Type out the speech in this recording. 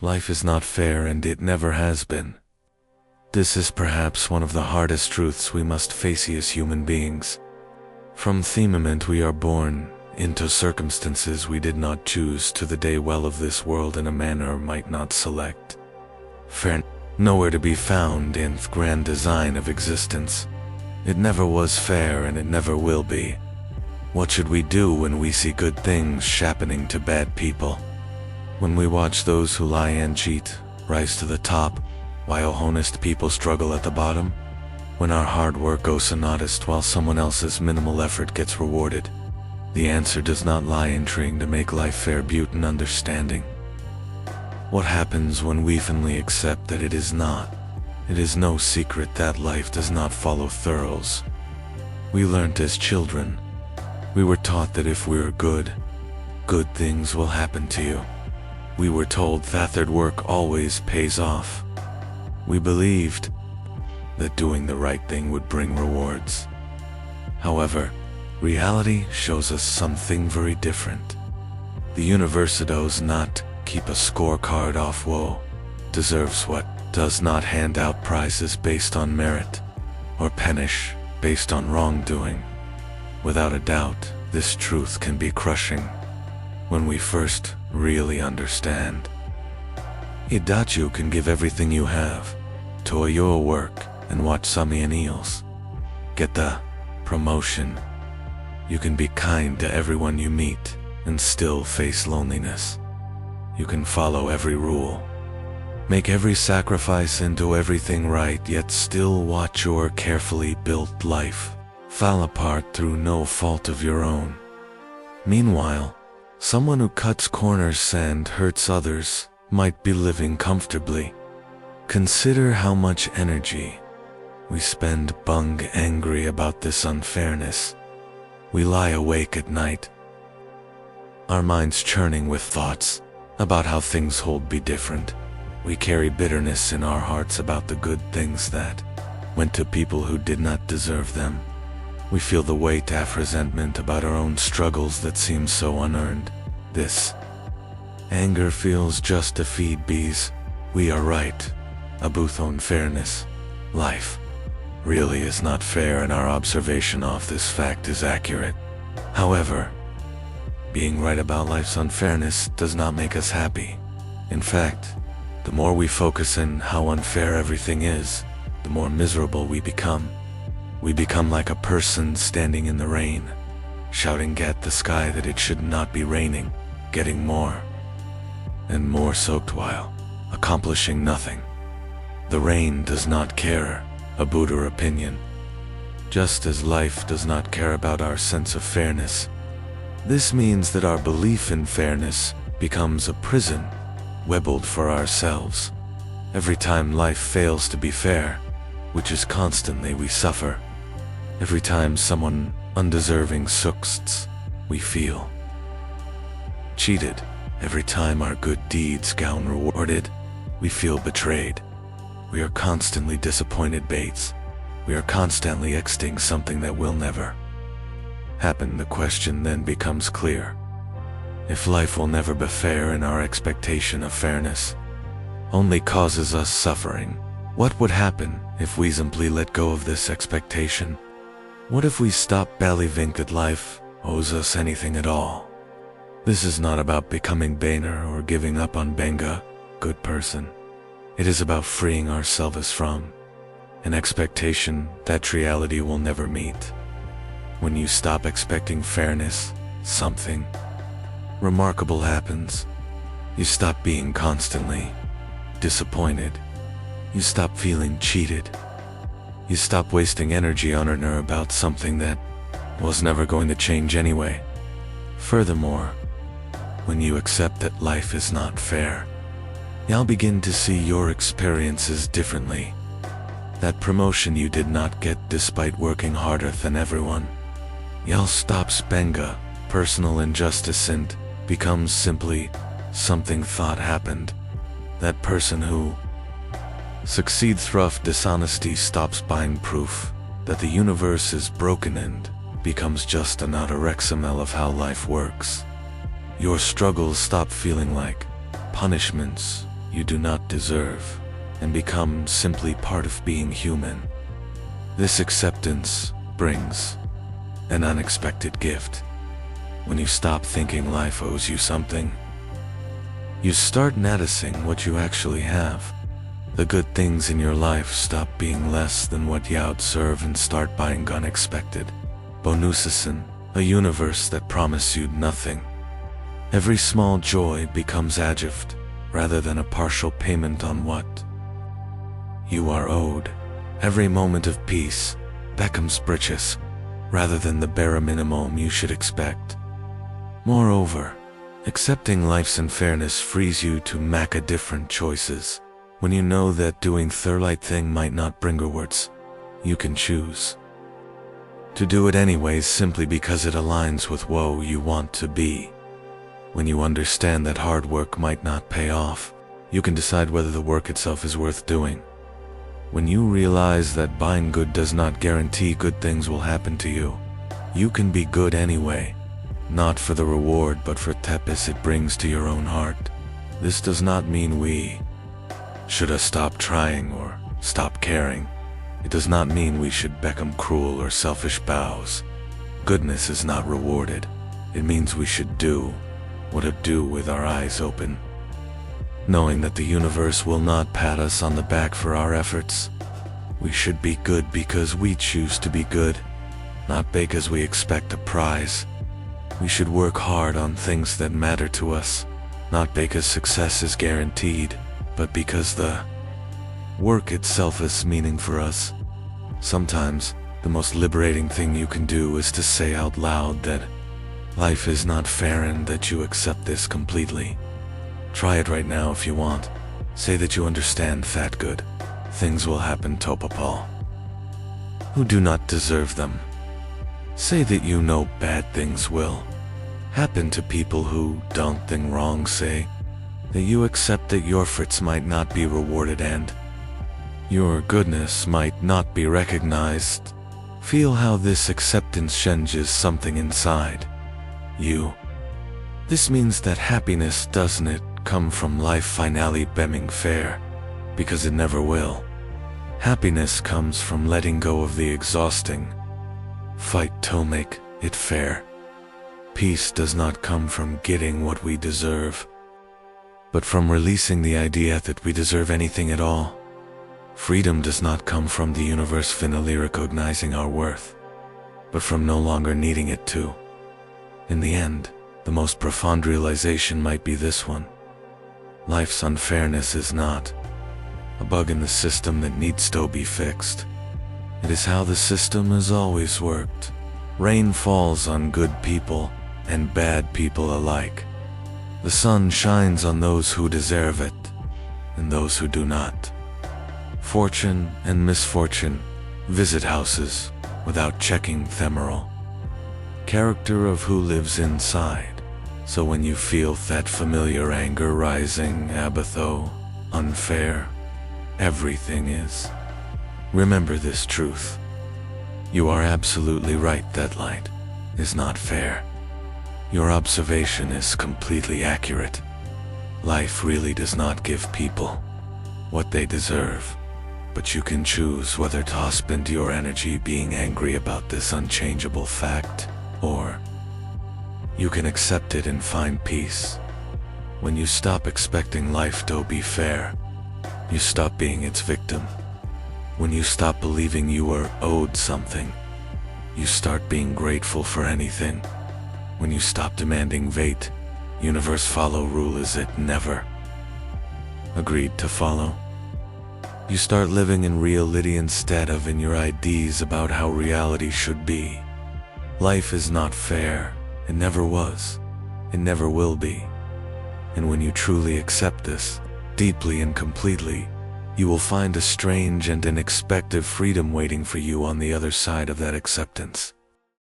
Life is not fair and it never has been. This is perhaps one of the hardest truths we must face as human beings. From the moment we are born into circumstances we did not choose to the day well of this world in a manner might not select. Fair nowhere to be found in the grand design of existence. It never was fair and it never will be. What should we do when we see good things happening to bad people? When we watch those who lie and cheat rise to the top, while honest people struggle at the bottom? When our hard work goes unnoticed while someone else's minimal effort gets rewarded? The answer does not lie in trying to make life fair, beauty, and understanding. What happens when we finally accept that it is not? It is no secret that life does not follow thorougghs. We learnt as children. We were taught that if we're good things will happen to you. We were told that hard work always pays off. We believed that doing the right thing would bring rewards. However, reality shows us something very different. The universe does not keep a scorecard of woe, deserves what, does not hand out prizes based on merit, or punish based on wrongdoing. Without a doubt, this truth can be crushing when we first really understand. You can give everything you have to your work and watch some eels get the promotion. You can be kind to everyone you meet and still face loneliness. You can follow every rule, make every sacrifice and do everything right, yet still watch your carefully built life fall apart through no fault of your own. Meanwhile, someone who cuts corners and hurts others might be living comfortably. Consider how much energy we spend being angry about this unfairness. We lie awake at night, our minds churning with thoughts about how things would be different. We carry bitterness in our hearts about the good things that went to people who did not deserve them. We feel the weight of resentment about our own struggles that seem so unearned. This anger feels just to feed bees. We are right about unfairness. Life really is not fair, and our observation of this fact is accurate. However, being right about life's unfairness does not make us happy. In fact, the more we focus on how unfair everything is, the more miserable we become. We become like a person standing in the rain, shouting at the sky that it should not be raining, getting more and more soaked while accomplishing nothing. The rain does not care about our opinion, just as life does not care about our sense of fairness. This means that our belief in fairness becomes a prison webbed for ourselves. Every time life fails to be fair, which is constantly, we suffer. Every time someone undeserving succeeds, we feel cheated. Every time our good deeds go unrewarded, we feel betrayed. We are constantly disappointed baits. We are constantly expecting something that will never happen. The question then becomes clear. If life will never be fair and our expectation of fairness only causes us suffering, what would happen if we simply let go of this expectation? What if we stop believing that life owes us anything at all? This is not about becoming Boehner or giving up on being a good person. It is about freeing ourselves from an expectation that reality will never meet. When you stop expecting fairness, something remarkable happens. You stop being constantly disappointed. You stop feeling cheated. You stop wasting energy on or about something that was never going to change anyway. Furthermore, when you accept that life is not fair, you'll begin to see your experiences differently. That promotion you did not get despite working harder than everyone, you'll stop spenga personal injustice and becomes simply something thought happened. That person who succeeds through dishonesty stops buying proof that the universe is broken and becomes just another XML of how life works. Your struggles stop feeling like punishments you do not deserve, and become simply part of being human. This acceptance brings an unexpected gift. When you stop thinking life owes you something, you start noticing what you actually have. The good things in your life stop being less than what you outserve and start buying unexpected bonuses in a universe that promised you nothing. Every small joy becomes a gift rather than a partial payment on what you are owed. Every moment of peace becomes riches rather than the bare minimum you should expect. Moreover, accepting life's unfairness frees you to make a different choices. When you know that doing the right thing might not bring rewards, you can choose to do it anyways simply because it aligns with who you want to be. When you understand that hard work might not pay off, you can decide whether the work itself is worth doing. When you realize that buying good does not guarantee good things will happen to you, you can be good anyway, not for the reward but for the peace it brings to your own heart. This does not mean we should stop trying or stop caring. It does not mean we should become cruel or selfish bows. Goodness is not rewarded. It means we should do what to do with our eyes open, knowing that the universe will not pat us on the back for our efforts. We should be good because we choose to be good, not because we expect a prize. We should work hard on things that matter to us, not because success is guaranteed, but because the work itself is meaning for us. Sometimes, the most liberating thing you can do is to say out loud that life is not fair and that you accept this completely. Try it right now if you want. Say that you understand that good things will happen to people who do not deserve them. Say that you know bad things will happen to people who don't think wrong. Say that you accept that your efforts might not be rewarded and your goodness might not be recognized. Feel how this acceptance changes something inside you. This means that happiness doesn't come from life finally being fair, because it never will. Happiness comes from letting go of the exhausting fight to make it fair. Peace does not come from getting what we deserve, but from releasing the idea that we deserve anything at all. Freedom does not come from the universe finally recognizing our worth, but from no longer needing it to. In the end, the most profound realization might be this one. Life's unfairness is not a bug in the system that needs to be fixed. It is how the system has always worked. Rain falls on good people and bad people alike. The sun shines on those who deserve it and those who do not. Fortune and misfortune visit houses without checking ephemeral character of who lives inside. So when you feel that familiar anger rising, abatho, unfair, everything is. Remember this truth. You are absolutely right that light is not fair. Your observation is completely accurate. Life really does not give people what they deserve, but you can choose whether to spend your energy being angry about this unchangeable fact, or you can accept it and find peace. When you stop expecting life to be fair, you stop being its victim. When you stop believing you are owed something, you start being grateful for anything. When you stop demanding fate, universe follow rule as it never agreed to follow. You start living in reality instead of in your ideas about how reality should be. Life is not fair. It never was. It never will be. And when you truly accept this, deeply and completely, you will find a strange and unexpected freedom waiting for you on the other side of that acceptance.